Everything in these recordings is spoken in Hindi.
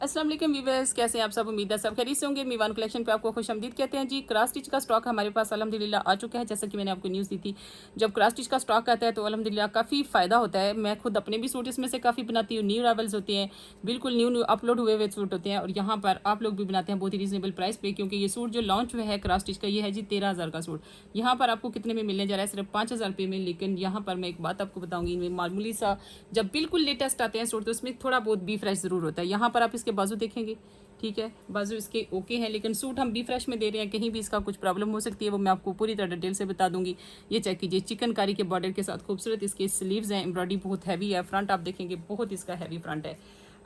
अस्सलाम वालेकुम व्यूअर्स, कैसे हैं आप सब। उम्मीद है सब खैरियत से होंगे। मीवान कलेक्शन पे आपको खुशामदीद कहते हैं जी। क्रॉस स्टिच का स्टॉक हमारे पास अल्हम्दुलिल्लाह आ चुका है। जैसा कि मैंने आपको न्यूज़ दी थी, जब क्रॉस स्टिच का स्टॉक आता है तो अल्हम्दुलिल्लाह काफ़ी फ़ायदा होता है। मैं खुद अपने भी सूट इसमें से काफ़ी बनाती हूँ। न्यू अराइवल्स होते हैं, बिल्कुल न्यू अपलोड हुए सूट होते हैं और यहाँ पर आप लोग भी बनाते हैं बहुत ही रीजनेबल प्राइस पे, क्योंकि ये सूट जो लॉन्च हुआ है क्रॉस स्टिच का, ये है जी 13,000 का सूट। यहाँ पर आपको कितने में मिलने जा रहा है? सिर्फ 5,000 रुपये में। लेकिन यहाँ पर मैं एक बात आपको बताऊँगी, इनमें मामूली सा जब बिल्कुल लेटेस्ट आते हैं सूट तो उसमें थोड़ा बहुत बी फ्रेश ज़रूर होता है। यहाँ पर आप इसके बाजू देखेंगे, ठीक है, बाजू इसके ओके हैं, लेकिन सूट हम बी फ्रेश में दे रहे हैं। कहीं भी इसका कुछ प्रॉब्लम हो सकती है, वो मैं आपको पूरी तरह डिटेल से बता दूंगी। ये चेक कीजिए, चिकनकारी के बॉर्डर के साथ खूबसूरत इसके स्लीव्स हैं। एम्ब्रॉयडरी बहुत हैवी है। फ्रंट आप देखेंगे बहुत इसका हैवी फ्रंट है।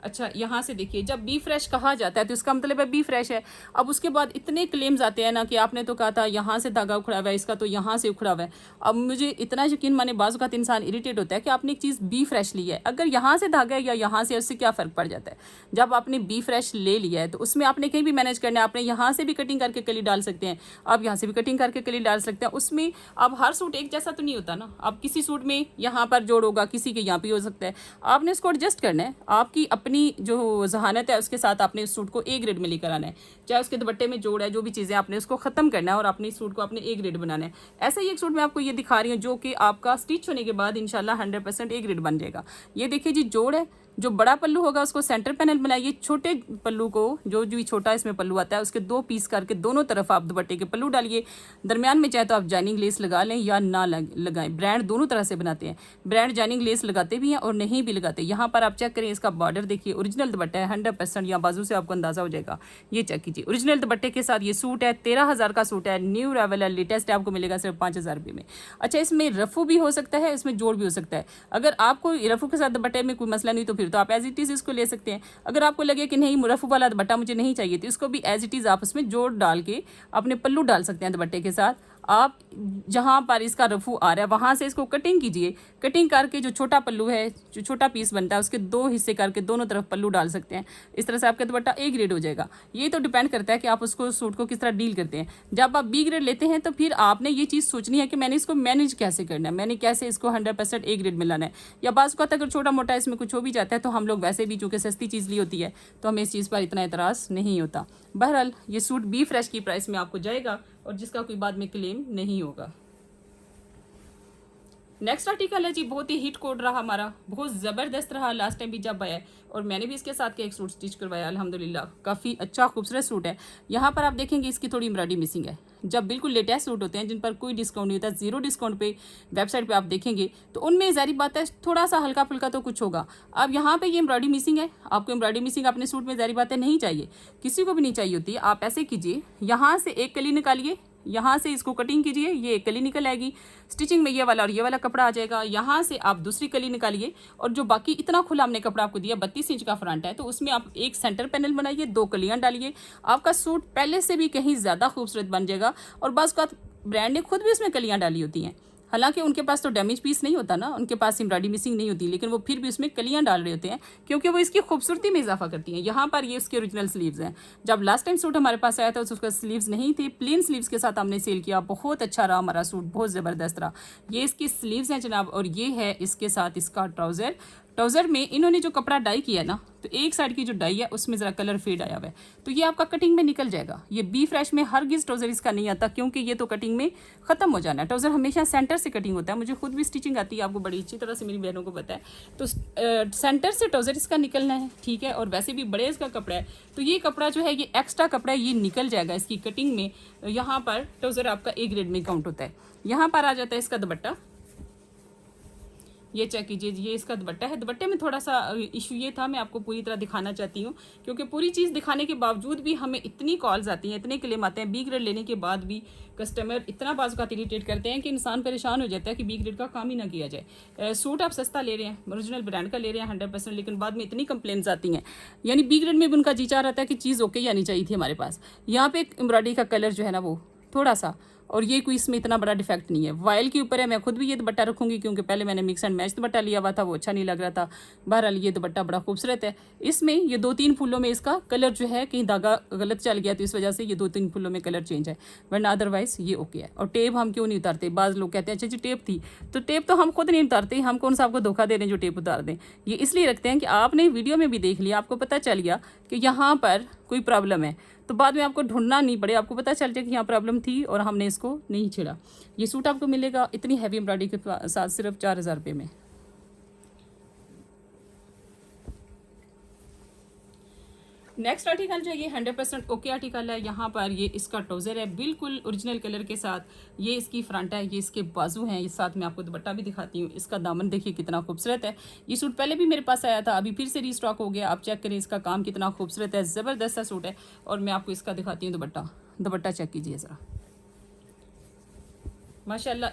अच्छा, यहाँ से देखिए, जब बी फ्रेश कहा जाता है तो इसका मतलब है बी फ्रेश है। अब उसके बाद इतने क्लेम्स आते हैं ना कि आपने तो कहा था यहाँ से धागा उखड़ा हुआ है, इसका तो यहाँ से उखड़ा हुआ है। अब मुझे इतना यकीन माने, बाज़ औक़ात इंसान इरिटेट होता है कि आपने एक चीज़ बी फ्रेश ली है, अगर यहाँ से धागा है या यहाँ से, उससे क्या फ़र्क पड़ जाता है। जब आपने बी फ्रेश ले लिया है तो उसमें आपने कहीं भी मैनेज करना है। आपने यहाँ से भी कटिंग करके कली डाल सकते हैं, आप यहाँ से भी कटिंग करके कली डाल सकते हैं। उसमें अब हर सूट एक जैसा तो नहीं होता ना। अब किसी सूट में यहाँ पर जोड़ होगा, किसी के यहाँ पे हो सकता है। आपने इसको एडजस्ट करना है। आपकी अपनी जो जहानत है उसके साथ आपने इस सूट को ए ग्रेड में लेकर आना है। चाहे उसके दुपट्टे में जोड़ है, जो भी चीज़ें, आपने उसको ख़त्म करना है और अपने इस सूट को आपने ए ग्रेड बनाना है। ऐसा ही एक सूट मैं आपको ये दिखा रही हूँ जो कि आपका स्टिच होने के बाद इंशाल्लाह 100% ए ग्रेड बन जाएगा। ये देखिए जी, जोड़ है। जो बड़ा पल्लू होगा उसको सेंटर पैनल बनाइए। छोटे पल्लू को, जो भी छोटा इसमें पल्लू आता है, उसके 2 पीस करके दोनों तरफ आप दुपट्टे के पल्लू डालिए। दरमियान में चाहे तो आप जाइनिंग लेस लगा लें या ना लगाएं। ब्रांड दोनों तरह से बनाते हैं। ब्रांड जाइनिंग लेस लगाते भी हैं और नहीं भी लगाते। यहाँ पर आप चेक करें, इसका बॉर्डर देखिए, ओरिजिनल दुपट्टा है 100%। या बाजू से आपको अंदाजा हो जाएगा। ये चेक कीजिए, ओरिजिनल दुपट्टे के साथ ये सूट है। 13,000 का सूट है, न्यू अराइवल है, लेटेस्ट है, आपको मिलेगा सिर्फ 5,000 रुपये में। अच्छा, इसमें रफू भी हो सकता है, इसमें जोड़ भी हो सकता है। अगर आपको रफू के साथ दुपट्टे में कोई मसला नहीं तो फिर तो आप एज इट इज़ इसको ले सकते हैं। अगर आपको लगे कि नहीं, रफू वाला दुपट्टा मुझे नहीं चाहिए, तो इसको भी एज इट इज़ आप उसमें जोड़ डाल के अपने पल्लू डाल सकते हैं दुपट्टे के साथ। आप जहाँ पर इसका रफू आ रहा है वहाँ से इसको कटिंग कीजिए। कटिंग करके जो छोटा पल्लू है, जो छोटा पीस बनता है, उसके 2 हिस्से करके दोनों तरफ पल्लू डाल सकते हैं। इस तरह से आपका दुपट्टा ए ग्रेड हो जाएगा। ये तो डिपेंड करता है कि आप उसको, सूट को किस तरह डील करते हैं। जब आप बी ग्रेड लेते हैं तो फिर आपने ये चीज़ सोचनी है कि मैंने इसको मैनेज कैसे करना है, मैंने कैसे इसको 100% ए ग्रेड में लाना है। या बाज़ का अगर छोटा मोटा इसमें कुछ हो भी जाता है तो हम लोग वैसे भी, चूँकि सस्ती चीज़ ली होती है, तो हमें इस चीज़ पर इतना एतराज़ नहीं होता। बहरहाल ये सूट बी फ्रेश की प्राइस में आपको जाएगा और जिसका कोई बाद में क्लेम नहीं होगा। नेक्स्ट आर्टिकल है जी, बहुत ही हिट कोड रहा हमारा, बहुत ज़बरदस्त रहा लास्ट टाइम भी जब आया, और मैंने भी इसके साथ के एक सूट स्टिच करवाया अल्हम्दुलिल्लाह। काफ़ी अच्छा खूबसूरत सूट है। यहाँ पर आप देखेंगे इसकी थोड़ी एम्ब्रॉयडरी मिसिंग है। जब बिल्कुल लेटेस्ट सूट होते हैं जिन पर कोई डिस्काउंट नहीं होता, जीरो डिस्काउंट पे वेबसाइट पे आप देखेंगे तो उनमें ज़ाहिर बात है थोड़ा सा हल्का फुल्का तो कुछ होगा। अब यहाँ पे ये एम्ब्रॉयडरी मिसिंग है। आपको एम्ब्रॉयडरी मिसिंग अपने सूट में ज़ाहिर बात है नहीं चाहिए, किसी को भी नहीं चाहिए होती। आप ऐसे कीजिए, यहाँ से एक कली निकालिए, यहाँ से इसको कटिंग कीजिए, ये एक कली निकल आएगी। स्टिचिंग में ये वाला और ये वाला कपड़ा आ जाएगा। यहाँ से आप दूसरी कली निकालिए और जो बाकी इतना खुला हमने कपड़ा आपको दिया, 32 इंच का फ्रंट है, तो उसमें आप एक सेंटर पैनल बनाइए, 2 कलियाँ डालिए। आपका सूट पहले से भी कहीं ज़्यादा खूबसूरत बन जाएगा। और बस का ब्रांड ने खुद भी उसमें कलियाँ डाली होती हैं, हालांकि उनके पास तो डैमेज पीस नहीं होता ना, उनके पास एम्ब्रॉयडरी मिसिंग नहीं होती, लेकिन वो फिर भी उसमें कलियां डाल रहे होते हैं क्योंकि वो इसकी खूबसूरती में इजाफा करती हैं। यहाँ पर ये उसके ओरिजिनल स्लीव्स हैं। जब लास्ट टाइम सूट हमारे पास आया था तो उसका स्लीव्स नहीं थे, प्लेन स्लीव्स के साथ हमने सेल किया। बहुत अच्छा रहा हमारा सूट, बहुत ज़बरदस्त रहा। ये इसकी स्लीव्स हैं जनाब, और ये है इसके साथ इसका ट्राउज़र। ट्राउज़र में इन्होंने जो कपड़ा डाई किया ना, तो एक साइड की जो डाई है उसमें ज़रा कलर फेड आया हुआ है, तो ये आपका कटिंग में निकल जाएगा। ये बी फ्रेश में हरगिज़ ट्राउज़र इसका नहीं आता, क्योंकि ये तो कटिंग में ख़त्म हो जाना है। ट्राउज़र हमेशा सेंटर से कटिंग होता है। मुझे खुद भी स्टिचिंग आती है, आपको बड़ी अच्छी तरह से मेरी बहनों को पता है। तो सेंटर से ट्राउज़र इसका निकलना है, ठीक है। और वैसे भी बड़े इसका कपड़ा है, तो ये कपड़ा जो है, ये एक्स्ट्रा कपड़ा है, ये निकल जाएगा इसकी कटिंग में। यहाँ पर ट्राउज़र आपका ए ग्रेड में काउंट होता है। यहाँ पर आ जाता है इसका दुपट्टा। ये चेक कीजिए, ये इसका दुपट्टा है। दुपट्टे में थोड़ा सा इशू ये था, मैं आपको पूरी तरह दिखाना चाहती हूँ, क्योंकि पूरी चीज़ दिखाने के बावजूद भी हमें इतनी कॉल्स आती हैं, इतने क्लेम आते हैं। बी ग्रेड लेने के बाद भी कस्टमर इतना बाज़ का इरिटेट करते हैं कि इंसान परेशान हो जाता है कि बी ग्रेड का काम ही ना किया जाए। सूट आप सस्ता ले रहे हैं, ओरिजिनल ब्रांड का ले रहे हैं 100%, लेकिन बाद में इतनी कंप्लेंट्स आती हैं। यानी बी ग्रेड में भी उनका जी चाह रहता है कि चीज़ ओके ही आनी चाहिए थी हमारे पास। यहाँ पे एक एम्ब्रॉयडरी का कलर जो है ना, वो थोड़ा सा और ये कोई इसमें इतना बड़ा डिफेक्ट नहीं है। वायल के ऊपर है, मैं खुद भी ये दुपट्टा रखूँगी क्योंकि पहले मैंने मिक्स एंड मैच दुपट्टा लिया हुआ था, वो अच्छा नहीं लग रहा था। बहरहाल ये दुपट्टा बड़ा खूबसूरत है। इसमें ये 2-3 फूलों में इसका कलर जो है कहीं धागा गलत चल गया तो इस वजह से ये 2-3 फूलों में कलर चेंज है, वरना अदरवाइज़ ये ओके है। और टेप हम क्यों नहीं उतारते? बाज़ लोग कहते हैं अच्छा जी टेप थी, तो टेप तो हम खुद नहीं उतारते, हम कौन सा आपको धोखा दे रहे हैं जो टेप उतार दें। ये इसलिए रखते हैं कि आपने वीडियो में भी देख लिया, आपको पता चल गया कि यहाँ पर कोई प्रॉब्लम है, तो बाद में आपको ढूंढना नहीं पड़े, आपको पता चल जाए कि यहाँ प्रॉब्लम थी और हमने इसको नहीं छेड़ा। ये सूट आपको मिलेगा इतनी हैवी एम्ब्रॉयडरी के साथ सिर्फ 4000 रुपये में। नेक्स्ट आर्टिकल जो है ये 100% ओके आर्टिकल है। यहाँ पर ये इसका ट्राउज़र है बिल्कुल ओरिजिनल कलर के साथ, ये इसकी फ्रंट है, ये इसके बाजू हैं, इस साथ में आपको दुपट्टा भी दिखाती हूँ। इसका दामन देखिए कितना खूबसूरत है। ये सूट पहले भी मेरे पास आया था, अभी फिर से रीस्टॉक हो गया। आप चेक करें इसका काम कितना खूबसूरत है, ज़बरदस्त सा सूट है। और मैं आपको इसका दिखाती हूँ दुपट्टा, दुपट्टा चेक कीजिए ज़रा, माशाल्लाह।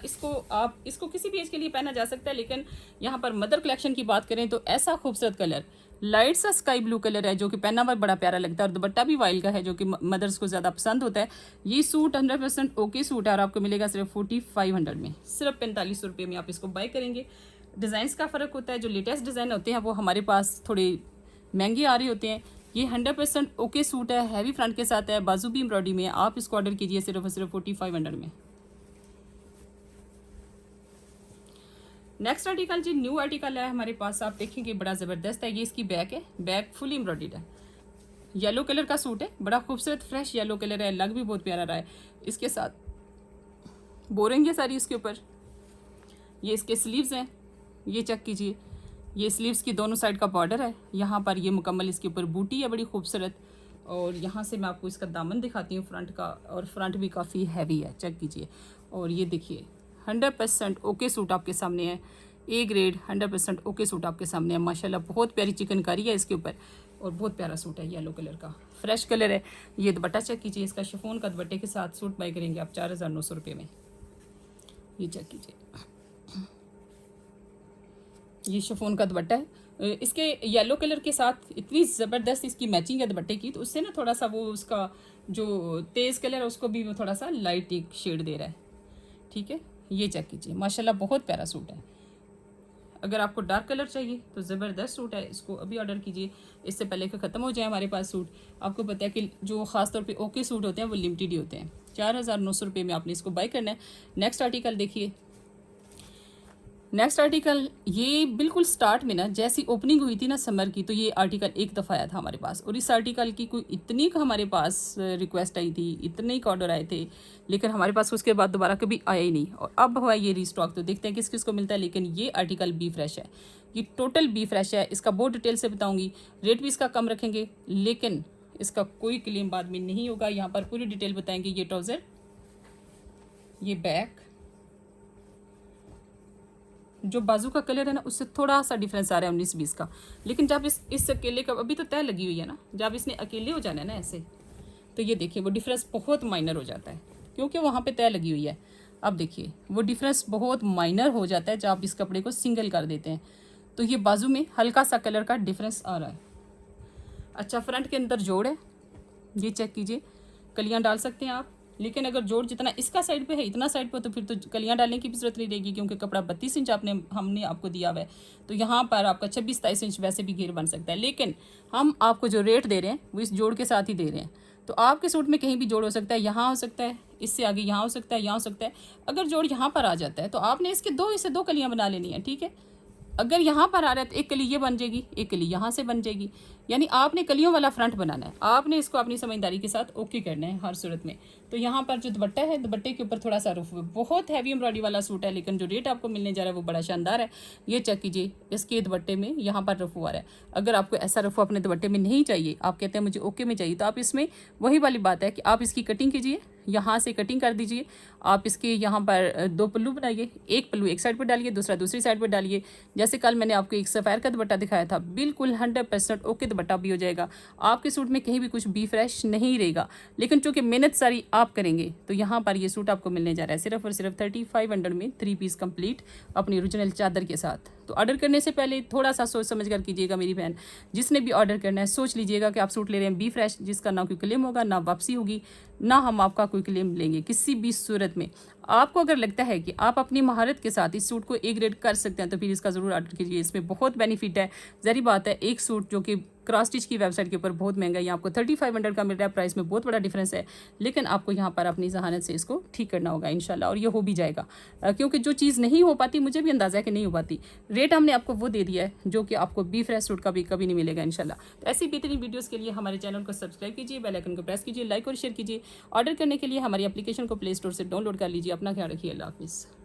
इसको किसी भी एज के लिए पहना जा सकता है, लेकिन यहाँ पर मदर कलेक्शन की बात करें तो ऐसा खूबसूरत कलर, लाइट सा स्काई ब्लू कलर है जो कि पहना हुआ बड़ा प्यारा लगता है, और दुपट्टा भी वाइल का है जो कि मदर्स को ज़्यादा पसंद होता है। ये सूट 100% ओके सूट है और आपको मिलेगा सिर्फ 4500 में, सिर्फ 4500 रुपये में आप इसको बाय करेंगे। डिज़ाइंस का फ़र्क होता है, जो लेटेस्ट डिज़ाइन होते हैं वो हमारे पास थोड़े महंगे आ रहे होते हैं। ये 100% ओके सूट है, हैवी फ्रंट के साथ है, बाजू भी एम्ब्रॉयडरी में। आप इसको ऑर्डर कीजिए सिर्फ और सिर्फ 4500 में। नेक्स्ट आर्टिकल जी न्यू आर्टिकल है हमारे पास, आप देखेंगे बड़ा ज़बरदस्त है। ये इसकी बैक है, बैक फुली एम्ब्रॉयडर्ड है, येलो कलर का सूट है, बड़ा खूबसूरत फ्रेश येलो कलर है, लग भी बहुत प्यारा रहा है। इसके साथ बोरेंगे सारी इसके ऊपर। ये इसके स्लीव्स हैं, ये चेक कीजिए, ये स्लीव्स की दोनों साइड का बॉर्डर है। यहाँ पर ये मुकम्मल इसके ऊपर बूटी है बड़ी खूबसूरत। और यहाँ से मैं आपको इसका दामन दिखाती हूँ फ्रंट का, और फ्रंट भी काफ़ी हैवी है, चेक कीजिए। और ये देखिए 100% ओके सूट आपके सामने है, ए ग्रेड 100% ओके सूट आपके सामने है। माशाल्लाह बहुत प्यारी चिकनकारी है इसके ऊपर, और बहुत प्यारा सूट है, येलो कलर का फ्रेश कलर है। ये दुपट्टा चेक कीजिए, इसका शिफॉन का दुपट्टे के साथ सूट बाय करेंगे आप 4900 रुपये में। ये चेक कीजिए, ये शिफॉन का दुपट्टा है। इसके येलो कलर के साथ इतनी ज़बरदस्त इसकी मैचिंग है दुपट्टे की, तो उससे ना थोड़ा सा वो उसका जो तेज़ कलर है उसको भी वो थोड़ा सा लाइट एक शेड दे रहा है, ठीक है। ये चेक कीजिए, माशाल्लाह बहुत प्यारा सूट है। अगर आपको डार्क कलर चाहिए तो ज़बरदस्त सूट है, इसको अभी ऑर्डर कीजिए, इससे पहले कि ख़त्म हो जाए हमारे पास सूट। आपको पता है कि जो ख़ास तौर पे ओके सूट होते हैं वो लिमिटेड ही होते हैं। 4900 रुपये में आपने इसको बाय करना है। नेक्स्ट आर्टिकल देखिए, नेक्स्ट आर्टिकल ये बिल्कुल स्टार्ट में ना जैसी ओपनिंग हुई थी ना समर की, तो ये आर्टिकल एक दफ़ा आया था हमारे पास, और इस आर्टिकल की कोई इतनी का हमारे पास रिक्वेस्ट आई थी, इतने का ऑर्डर आए थे, लेकिन हमारे पास उसके बाद दोबारा कभी आया ही नहीं। और अब हुआ ये रीस्टॉक, तो देखते हैं किस किस को मिलता है। लेकिन ये आर्टिकल बी फ्रेश है, ये टोटल बी फ्रेश है। इसका बहुत डिटेल से बताऊँगी, रेट भी इसका कम रखेंगे, लेकिन इसका कोई क्लेम बाद में नहीं होगा। यहाँ पर पूरी डिटेल बताएंगे। ये ट्राउज़र, ये बैक, जो बाजू का कलर है ना उससे थोड़ा सा डिफरेंस आ रहा है 19-20 का, लेकिन जब इस अकेले का अभी तो तय लगी हुई है ना, जब इसने अकेले हो जाना है ना ऐसे, तो ये देखिए वो डिफरेंस बहुत माइनर हो जाता है, क्योंकि वहाँ पे तय लगी हुई है। अब देखिए वो डिफरेंस बहुत माइनर हो जाता है जब आप इस कपड़े को सिंगल कर देते हैं। तो ये बाजू में हल्का सा कलर का डिफरेंस आ रहा है। अच्छा, फ्रंट के अंदर जोड़ है, ये चेक कीजिए, कलियाँ डाल सकते हैं आप, लेकिन अगर जोड़ जितना इसका साइड पे है इतना साइड पे, तो फिर तो कलियाँ डालने की भी जरूरत नहीं रहेगी, क्योंकि कपड़ा 32 इंच हमने आपको दिया हुआ है। तो यहाँ पर आपका 26-27 इंच वैसे भी घेर बन सकता है, लेकिन हम आपको जो रेट दे रहे हैं वो इस जोड़ के साथ ही दे रहे हैं। तो आपके सूट में कहीं भी जोड़ हो सकता है, यहाँ हो सकता है, इससे आगे यहाँ हो सकता है, यहाँ हो सकता है। अगर जोड़ यहाँ पर आ जाता है तो आपने इससे दो कलियाँ बना लेनी है, ठीक है। अगर यहाँ पर आ रहा है तो एक कली ये बन जाएगी, एक कली यहाँ से बन जाएगी, यानी आपने कलियों वाला फ्रंट बनाना है। आपने इसको अपनी समझदारी के साथ ओके करना है हर सूरत में। तो यहाँ पर जो दुपट्टा है, दुपट्टे के ऊपर थोड़ा सा रुफ, बहुत हैवी एम्ब्रॉयडरी वाला सूट है, लेकिन जो रेट आपको मिलने जा रहा है वो बड़ा शानदार है। ये चेक कीजिए, इसके दुपट्टे में यहाँ पर रफू आ रहा है। अगर आपको ऐसा रफू अपने दुपट्टे में नहीं चाहिए, आप कहते हैं मुझे ओके में चाहिए, तो आप इसमें वही वाली बात है कि आप इसकी कटिंग कीजिए, यहाँ से कटिंग कर दीजिए। आप इसके यहाँ पर 2 पल्लू बनाइए, एक पल्लू एक साइड पर डालिए, दूसरा दूसरी साइड पर डालिए। जैसे कल मैंने आपको एक सफ़ायर का दुपट्टा दिखाया था, बिल्कुल 100% ओके दुपट्टा भी हो जाएगा। आपके सूट में कहीं भी कुछ बी फ्रेश नहीं रहेगा, लेकिन चूंकि मेहनत सारी आप करेंगे, तो यहाँ पर ये सूट आपको मिलने जा रहा है सिर्फ और सिर्फ 3500 में, 3 पीस कंप्लीट अपनी ओरिजिनल चादर के साथ। तो ऑर्डर करने से पहले थोड़ा सा सोच समझ कर कीजिएगा मेरी बहन। जिसने भी ऑर्डर करना है सोच लीजिएगा कि आप सूट ले रहे हैं बी फ्रेश, जिसका ना कोई क्लेम होगा ना वापसी होगी, ना हम आपका कोई क्लेम लेंगे किसी भी सूरत में। आपको अगर लगता है कि आप अपनी महारत के साथ इस सूट को ए ग्रेड कर सकते हैं तो फिर इसका ज़रूर ऑर्डर कीजिए। इसमें बहुत बेनिफिट है। ज़ाहिर बात है, एक सूट जो कि क्रॉस स्टिच की वेबसाइट के ऊपर बहुत महंगा है, यहाँ आपको 3500 का मिल रहा है। प्राइस में बहुत बड़ा डिफरेंस है, लेकिन आपको यहाँ पर अपनी जहानत से इसको ठीक करना होगा इंशाल्लाह, और ये हो भी जाएगा। क्योंकि जो चीज़ नहीं हो पाती, मुझे भी अंदाज़ा है कि नहीं हो पाती, रेट हमने आपको वो दे दिया है जो कि आपको बी फ्रेश सूट का भी कभी नहीं मिलेगा इंशाल्लाह। तो ऐसी बेहतरीन वीडियोज़ के लिए हमारे चैनल को सब्सक्राइब कीजिए, बेल आइकन को प्रेस कीजिए, लाइक और शेयर कीजिए। ऑर्डर करने के लिए हमारी एप्लीकेशन को प्ले स्टोर से डाउनलोड कर लीजिए। अपना ख्याल रखिए। अल्लाह हाफिज़।